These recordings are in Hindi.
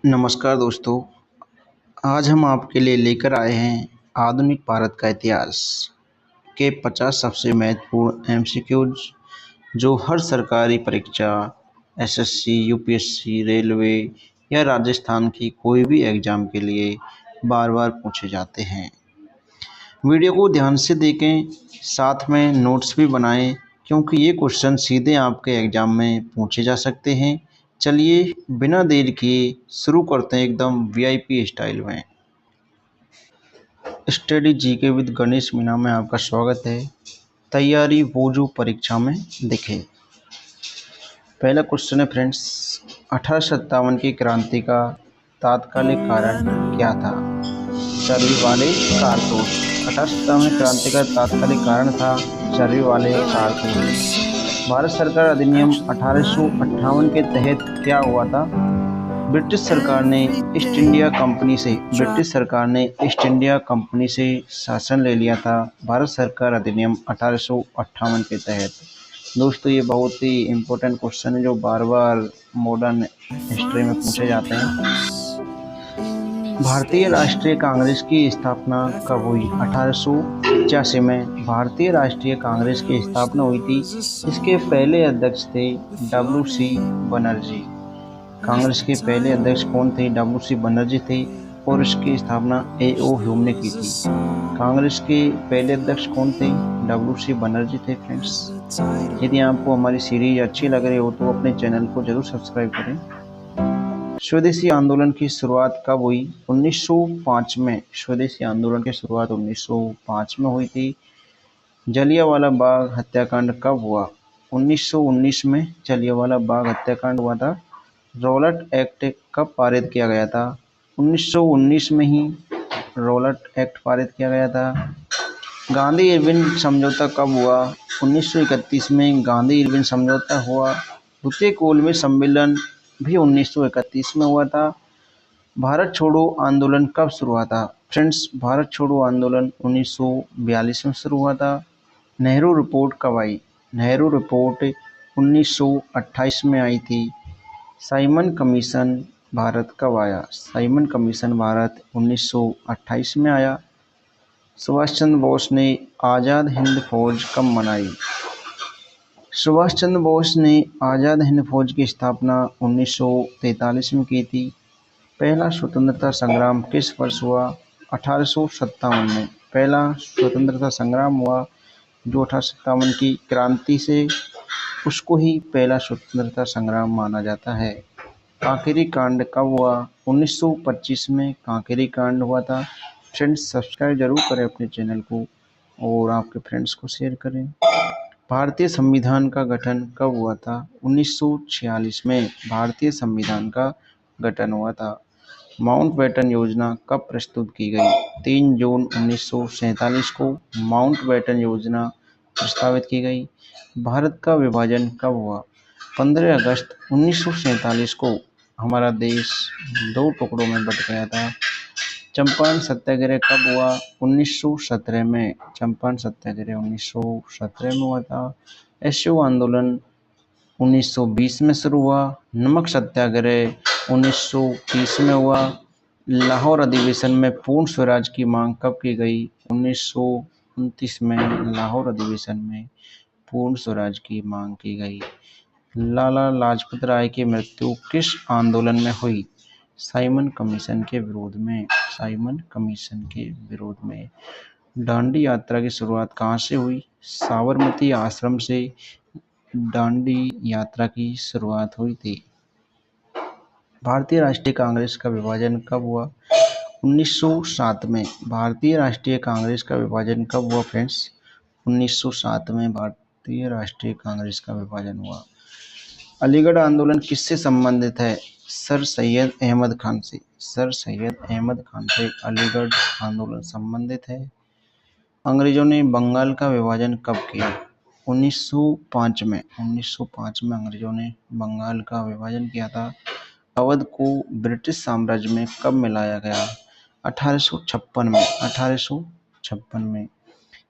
नमस्कार दोस्तों। आज हम आपके लिए लेकर आए हैं आधुनिक भारत का इतिहास के 50 सबसे महत्वपूर्ण एमसीक्यूज जो हर सरकारी परीक्षा, एसएससी, यूपीएससी, रेलवे या राजस्थान की कोई भी एग्ज़ाम के लिए बार बार पूछे जाते हैं। वीडियो को ध्यान से देखें, साथ में नोट्स भी बनाएं क्योंकि ये क्वेश्चन सीधे आपके एग्ज़ाम में पूछे जा सकते हैं। चलिए बिना देर किए शुरू करते हैं एकदम वीआईपी स्टाइल में। Study GK with Ganesh Meena में आपका स्वागत है। तैयारी वो जो परीक्षा में दिखे। पहला क्वेश्चन है फ्रेंड्स, 1857 की क्रांति का तात्कालिक कारण क्या था? चर्बी वाले कारतूस। 1857 क्रांति का तात्कालिक कारण था चर्बी वाले कारतूस। भारत सरकार अधिनियम 1858 के तहत क्या हुआ था? ब्रिटिश सरकार ने ईस्ट इंडिया कंपनी से शासन ले लिया था। भारत सरकार अधिनियम 1858 के तहत। दोस्तों, ये बहुत ही इम्पोर्टेंट क्वेश्चन है जो बार बार मॉडर्न हिस्ट्री में पूछे जाते हैं। भारतीय राष्ट्रीय कांग्रेस की स्थापना कब हुई? 1885 में भारतीय राष्ट्रीय कांग्रेस की स्थापना हुई थी। इसके पहले अध्यक्ष थे WC बनर्जी। कांग्रेस के पहले अध्यक्ष कौन थे? WC बनर्जी थे और इसकी स्थापना A.O. ह्यूम ने की थी। कांग्रेस के पहले अध्यक्ष कौन थे? WC बनर्जी थे फ्रेंड्स। यदि आपको हमारी सीरीज अच्छी लग रही हो तो अपने चैनल को जरूर सब्सक्राइब करें। स्वदेशी आंदोलन की शुरुआत कब हुई? 1905 में। स्वदेशी आंदोलन की शुरुआत 1905 में हुई थी। जलियांवाला बाग हत्याकांड कब हुआ? 1919 में जलियांवाला बाग हत्याकांड हुआ था। रॉलेट एक्ट कब पारित किया गया था? 1919 में ही रॉलेट एक्ट पारित किया गया था। गांधी इरविन समझौता कब हुआ? 1931 में गांधी इरविन समझौता हुआ। द्वितीय कोलमे सम्मेलन भी 1931 में हुआ था। भारत छोड़ो आंदोलन कब शुरू हुआ था? फ्रेंड्स, भारत छोड़ो आंदोलन 1942 में शुरू हुआ था। नेहरू रिपोर्ट कब आई? नेहरू रिपोर्ट 1928 में आई थी। साइमन कमीशन भारत कब आया? साइमन कमीशन भारत 1928 में आया। सुभाष चंद्र बोस ने आज़ाद हिंद फौज कब मनाई? सुभाष चंद्र बोस ने आज़ाद हिंद फौज की स्थापना 1943 में की थी। पहला स्वतंत्रता संग्राम किस वर्ष हुआ? 1857 में। पहला स्वतंत्रता संग्राम हुआ जो 1857 की क्रांति से, उसको ही पहला स्वतंत्रता संग्राम माना जाता है। कांकेरी कांड कब हुआ? 1925 में कांकेरी कांड हुआ था। फ्रेंड्स, सब्सक्राइब जरूर करें अपने चैनल को और आपके फ्रेंड्स को शेयर करें। भारतीय संविधान का गठन कब हुआ था? 1946 में भारतीय संविधान का गठन हुआ था। माउंटबेटन योजना कब प्रस्तुत की गई? 3 जून 1947 को माउंटबेटन योजना प्रस्तावित की गई। भारत का विभाजन कब हुआ? 15 अगस्त 1947 को हमारा देश 2 टुकड़ों में बट गया था। चंपारण सत्याग्रह कब हुआ? 1917 में। चंपारण सत्याग्रह 1917 में हुआ था। एसओ आंदोलन 1920 में शुरू हुआ। नमक सत्याग्रह 1930 में हुआ। लाहौर अधिवेशन में पूर्ण स्वराज की मांग कब की गई? 1929 में लाहौर अधिवेशन में पूर्ण स्वराज की मांग की गई। लाला लाजपत राय की मृत्यु किस आंदोलन में हुई? साइमन कमीशन के विरोध में। साइमन कमीशन के विरोध में। दांडी यात्रा की शुरुआत कहाँ से हुई? साबरमती आश्रम से दांडी यात्रा की शुरुआत हुई थी। भारतीय राष्ट्रीय कांग्रेस का विभाजन कब हुआ? 1907 में। भारतीय राष्ट्रीय कांग्रेस का विभाजन कब हुआ फ्रेंड्स? 1907 में भारतीय राष्ट्रीय कांग्रेस का विभाजन हुआ। अलीगढ़ आंदोलन किससे संबंधित है? सर सैयद अहमद खान से। सर सैयद अहमद खान से अलीगढ़ आंदोलन संबंधित है। अंग्रेजों ने बंगाल का विभाजन कब किया? 1905 में। 1905 में अंग्रेजों ने बंगाल का विभाजन किया था। अवध को ब्रिटिश साम्राज्य में कब मिलाया गया? 1856 में। 1856 में।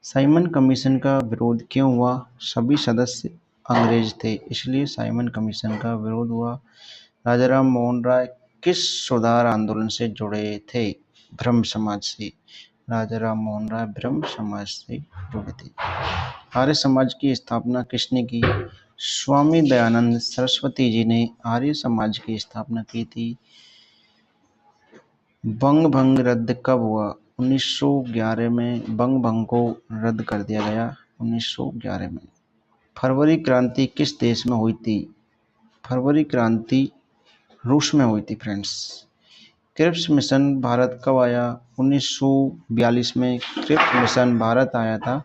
साइमन कमीशन का विरोध क्यों हुआ? सभी सदस्य अंग्रेज थे, इसलिए साइमन कमीशन का विरोध हुआ। राजाराम मोहन राय किस सुधार आंदोलन से जुड़े थे? ब्रह्म समाज से। राजा राम मोहन राय ब्रह्म समाज से जुड़े थे। आर्य समाज की स्थापना किसने की? स्वामी दयानंद सरस्वती जी ने आर्य समाज की स्थापना की थी। बंग भंग रद्द कब हुआ? 1911 में बंग भंग को रद्द कर दिया गया 1911 में। फरवरी क्रांति किस देश में हुई थी? फरवरी क्रांति रूस में हुई थी फ्रेंड्स। क्रिप्स मिशन भारत कब आया? 1942 में क्रिप्स मिशन भारत आया था।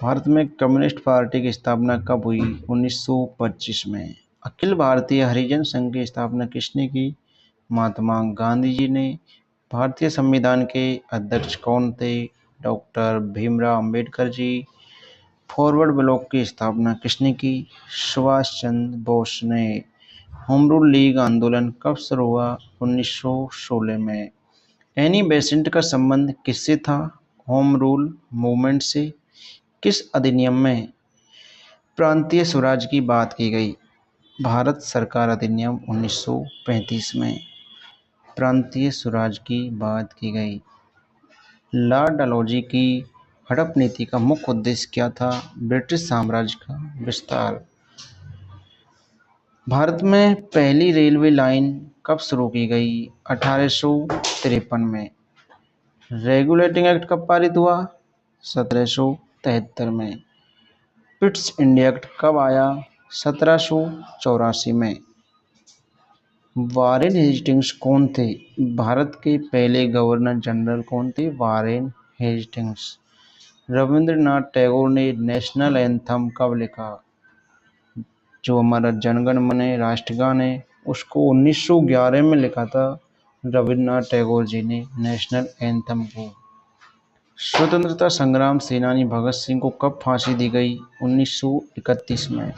भारत में कम्युनिस्ट पार्टी की स्थापना कब हुई? 1925 में। अखिल भारतीय हरिजन संघ की स्थापना किसने की? महात्मा गांधी जी ने। भारतीय संविधान के अध्यक्ष कौन थे? Doctor Bhimrao Ambedkar ji. Forward block की स्थापना किसने की? सुभाष चंद्र बोस ने। होम रूल लीग आंदोलन कब शुरू हुआ? 1916 में। एनी बेसेंट का संबंध किससे था? होम रूल मूवमेंट से। किस अधिनियम में प्रांतीय स्वराज की बात की गई? भारत सरकार अधिनियम 1935 में प्रांतीय स्वराज की बात की गई। लॉर्ड डलहौजी की हड़प नीति का मुख्य उद्देश्य क्या था? ब्रिटिश साम्राज्य का विस्तार। भारत में पहली रेलवे लाइन कब शुरू की गई? 1853 में। रेगुलेटिंग एक्ट कब पारित हुआ? 1773 में। पिट्स इंडिया एक्ट कब आया? 1784 में। वारेन हेस्टिंग्स कौन थे? भारत के पहले गवर्नर जनरल कौन थे? Warren Hastings. रविंद्रनाथ टैगोर ने नेशनल एंथम कब लिखा? जो हमारा जनगण मन राष्ट्रगान है उसको 1911 में लिखा था रविंद्रनाथ टैगोर जी ने नेशनल एंथम को। स्वतंत्रता संग्राम सेनानी भगत सिंह को कब फांसी दी गई? 1931 में।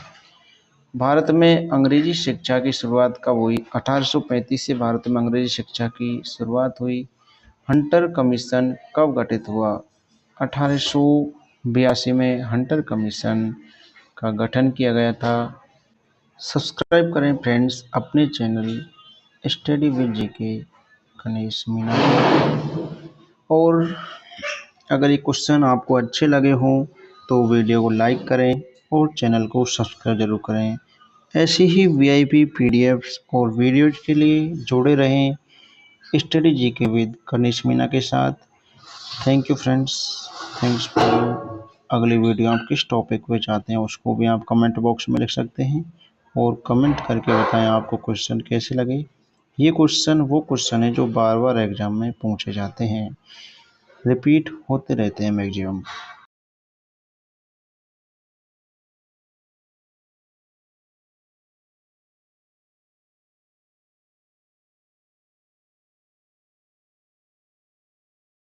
भारत में अंग्रेजी शिक्षा की शुरुआत कब हुई? 1835 से भारत में अंग्रेजी शिक्षा की शुरुआत हुई। हंटर कमीशन कब गठित हुआ? 1882 में हंटर कमीशन का गठन किया गया था। सब्सक्राइब करें फ्रेंड्स अपने channel study with GK Ganesh Meena को। और अगर ये क्वेश्चन आपको अच्छे लगे हों तो वीडियो को लाइक करें और चैनल को सब्सक्राइब जरूर करें। ऐसी ही वीआईपी पीडीएफ्स और वीडियोज के लिए जुड़े रहें study GK with Ganesh Meena के साथ। Thank you friends, thanks for. अगली वीडियो आप किस टॉपिक पे चाहते हैं उसको भी आप कमेंट बॉक्स में लिख सकते हैं और कमेंट करके बताएं आपको क्वेश्चन कैसे लगे। ये क्वेश्चन वो क्वेश्चन है जो बार बार एग्जाम में पूछे जाते हैं, रिपीट होते रहते हैं मैक्सिमम।